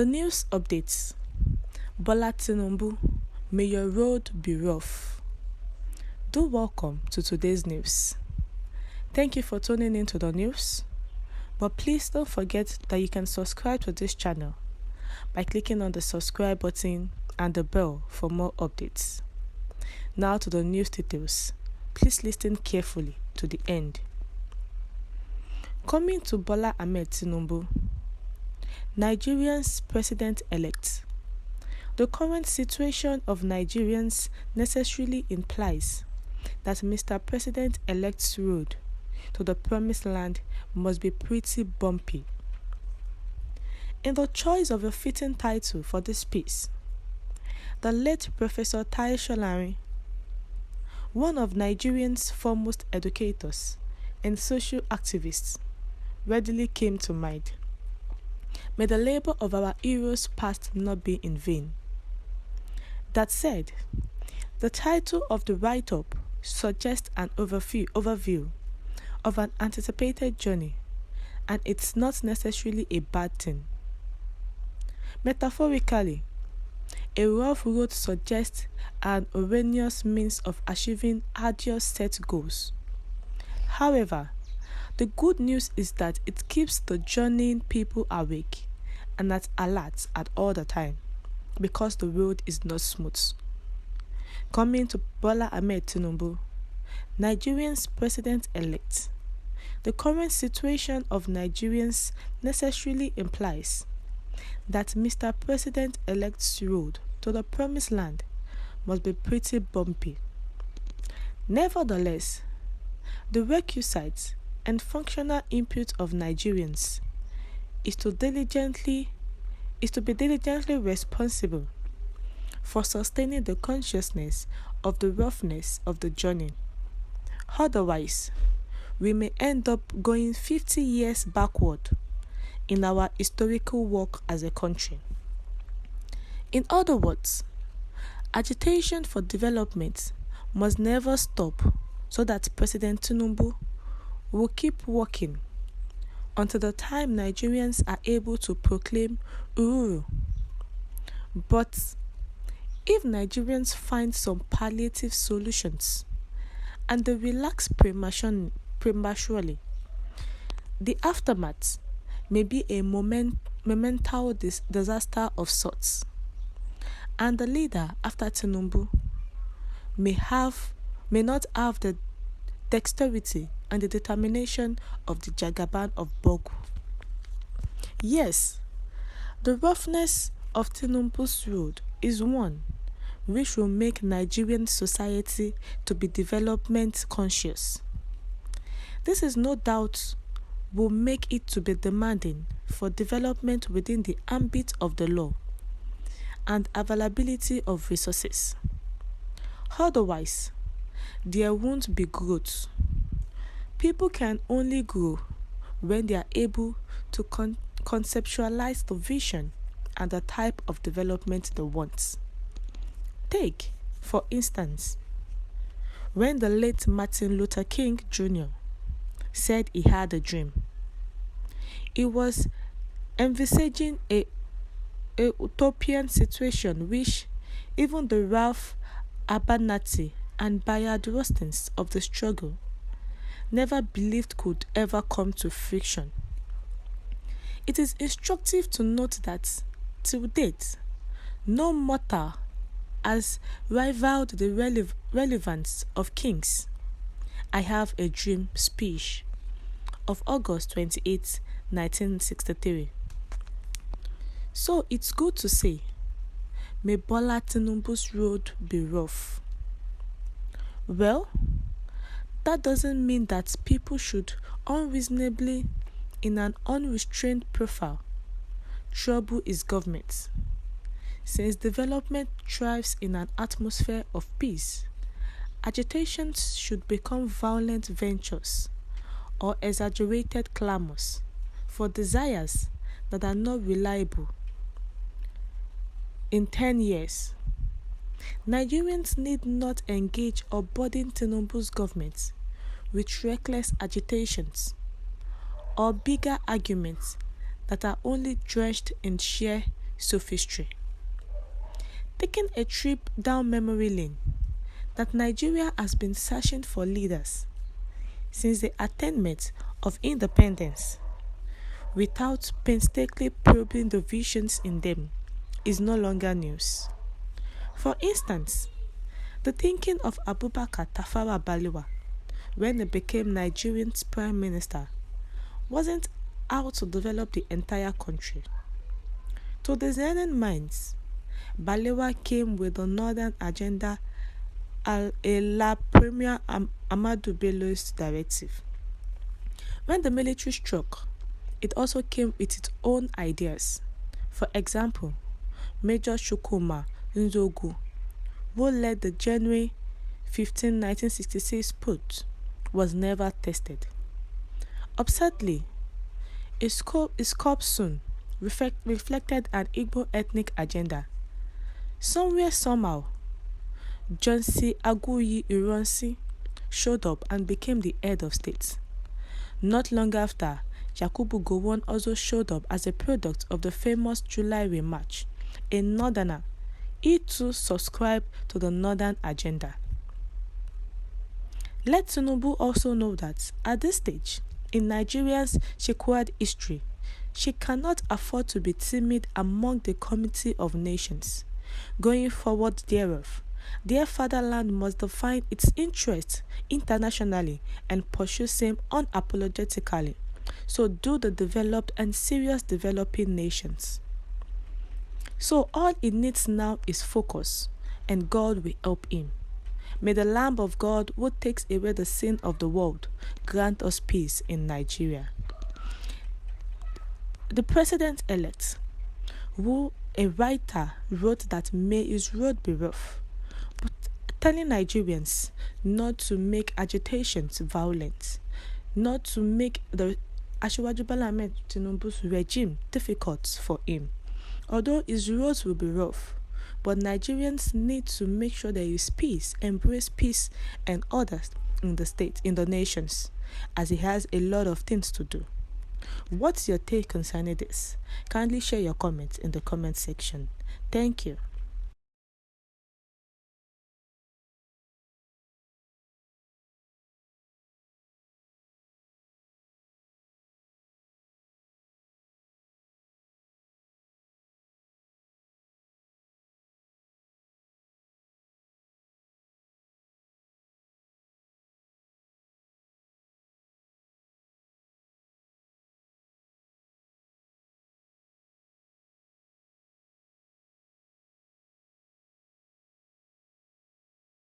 The news updates. Bola Tinubu, may your road be rough. Do welcome to today's news. Thank you for tuning in to the news. But please don't forget that you can subscribe to this channel by clicking on the subscribe button and the bell for more updates. Now to the news details. Please listen carefully to the end. Coming to Bola Ahmed Tinubu, Nigeria's president-elect. The current situation of Nigerians necessarily implies that Mr. President-elect's road to the promised land must be pretty bumpy. In the choice of a fitting title for this piece, the late Professor Tai Solarin, one of Nigerians' foremost educators and social activists, readily came to mind. May the labor of our heroes past not be in vain. That said, the title of the write-up suggests an overview of an anticipated journey, and it's not necessarily a bad thing. Metaphorically, a rough road suggests an onerous means of achieving arduous set goals. However, the good news is that it keeps the journeying people awake and at alert at all the time, because the road is not smooth. Coming to Bola Ahmed Tinubu, Nigeria's president-elect, the current situation of Nigerians necessarily implies that Mr. President-elect's road to the promised land must be pretty bumpy. Nevertheless, the requisite and functional input of Nigerians is to be diligently responsible for sustaining the consciousness of the roughness of the journey. Otherwise, we may end up going 50 years backward in our historical work as a country. In other words, agitation for development must never stop, so that President Tinubu will keep working until the time Nigerians are able to proclaim Røùgh. But if Nigerians find some palliative solutions and they relax prematurely, the aftermath may be a monumental disaster of sorts, and the leader after Tinubu may not have the dexterity and the determination of the Jagaban of Bogu. Yes, the roughness of Tinubu's road is one which will make Nigerian society to be development conscious. This is no doubt will make it to be demanding for development within the ambit of the law and availability of resources. Otherwise, there won't be growth. People can only grow when they are able to conceptualize the vision and the type of development they want. Take, for instance, when the late Martin Luther King Jr. said he had a dream. He was envisaging a utopian situation which even the Ralph Abernathy and Bayard Rustins of the struggle never believed could ever come to fruition. It is instructive to note that, till date, no mortal has rivaled the relevance of King's "I Have a Dream" speech of August 28, 1963. So it's good to say, may Bola Tinubu's road be rough. Well, that doesn't mean that people should unreasonably, in an unrestrained profile, trouble his government. Since development thrives in an atmosphere of peace, agitations should become violent ventures or exaggerated clamors for desires that are not reliable. In 10 years, Nigerians need not engage or burden Tinubu's government with reckless agitations or bigger arguments that are only drenched in sheer sophistry. Taking a trip down memory lane, that Nigeria has been searching for leaders since the attainment of independence without painstakingly probing the visions in them is no longer news. For instance, the thinking of Abubakar Tafawa Balewa when he became Nigerian's prime minister wasn't how to develop the entire country. To discerning minds, Balewa came with the Northern Agenda la Premier Ahmadu Bello's directive. When the military struck, it also came with its own ideas. For example, Major Chukwuma Nzogu, who led the January 15, 1966 put, was never tested. Absurdly, his corpse soon reflected an Igbo ethnic agenda. Somewhere, somehow, Çøursé Aguiyi Ironsi showed up and became the head of state. Not long after, Yakubu Gowon also showed up as a product of the famous July rematch. A northerner, he too subscribed to the Northern Agenda. Let Tinubu also know that, at this stage, in Nigeria's checkered history, she cannot afford to be timid among the community of nations. Going forward thereof, their fatherland must define its interests internationally and pursue same unapologetically. So do the developed and serious developing nations. So all it needs now is focus, and God will help him. May the Lamb of God, who takes away the sin of the world, grant us peace in Nigeria. The president-elect, who a writer wrote that may his road be rough, but telling Nigerians not to make agitations violent, not to make the Asiwaju Bola Ahmed Tinubu's regime difficult for him. Although his roads will be rough, but Nigerians need to make sure there is peace, embrace peace and order in the state, in the nations, as he has a lot of things to do. What's your take concerning this? Kindly share your comments in the comment section. Thank you.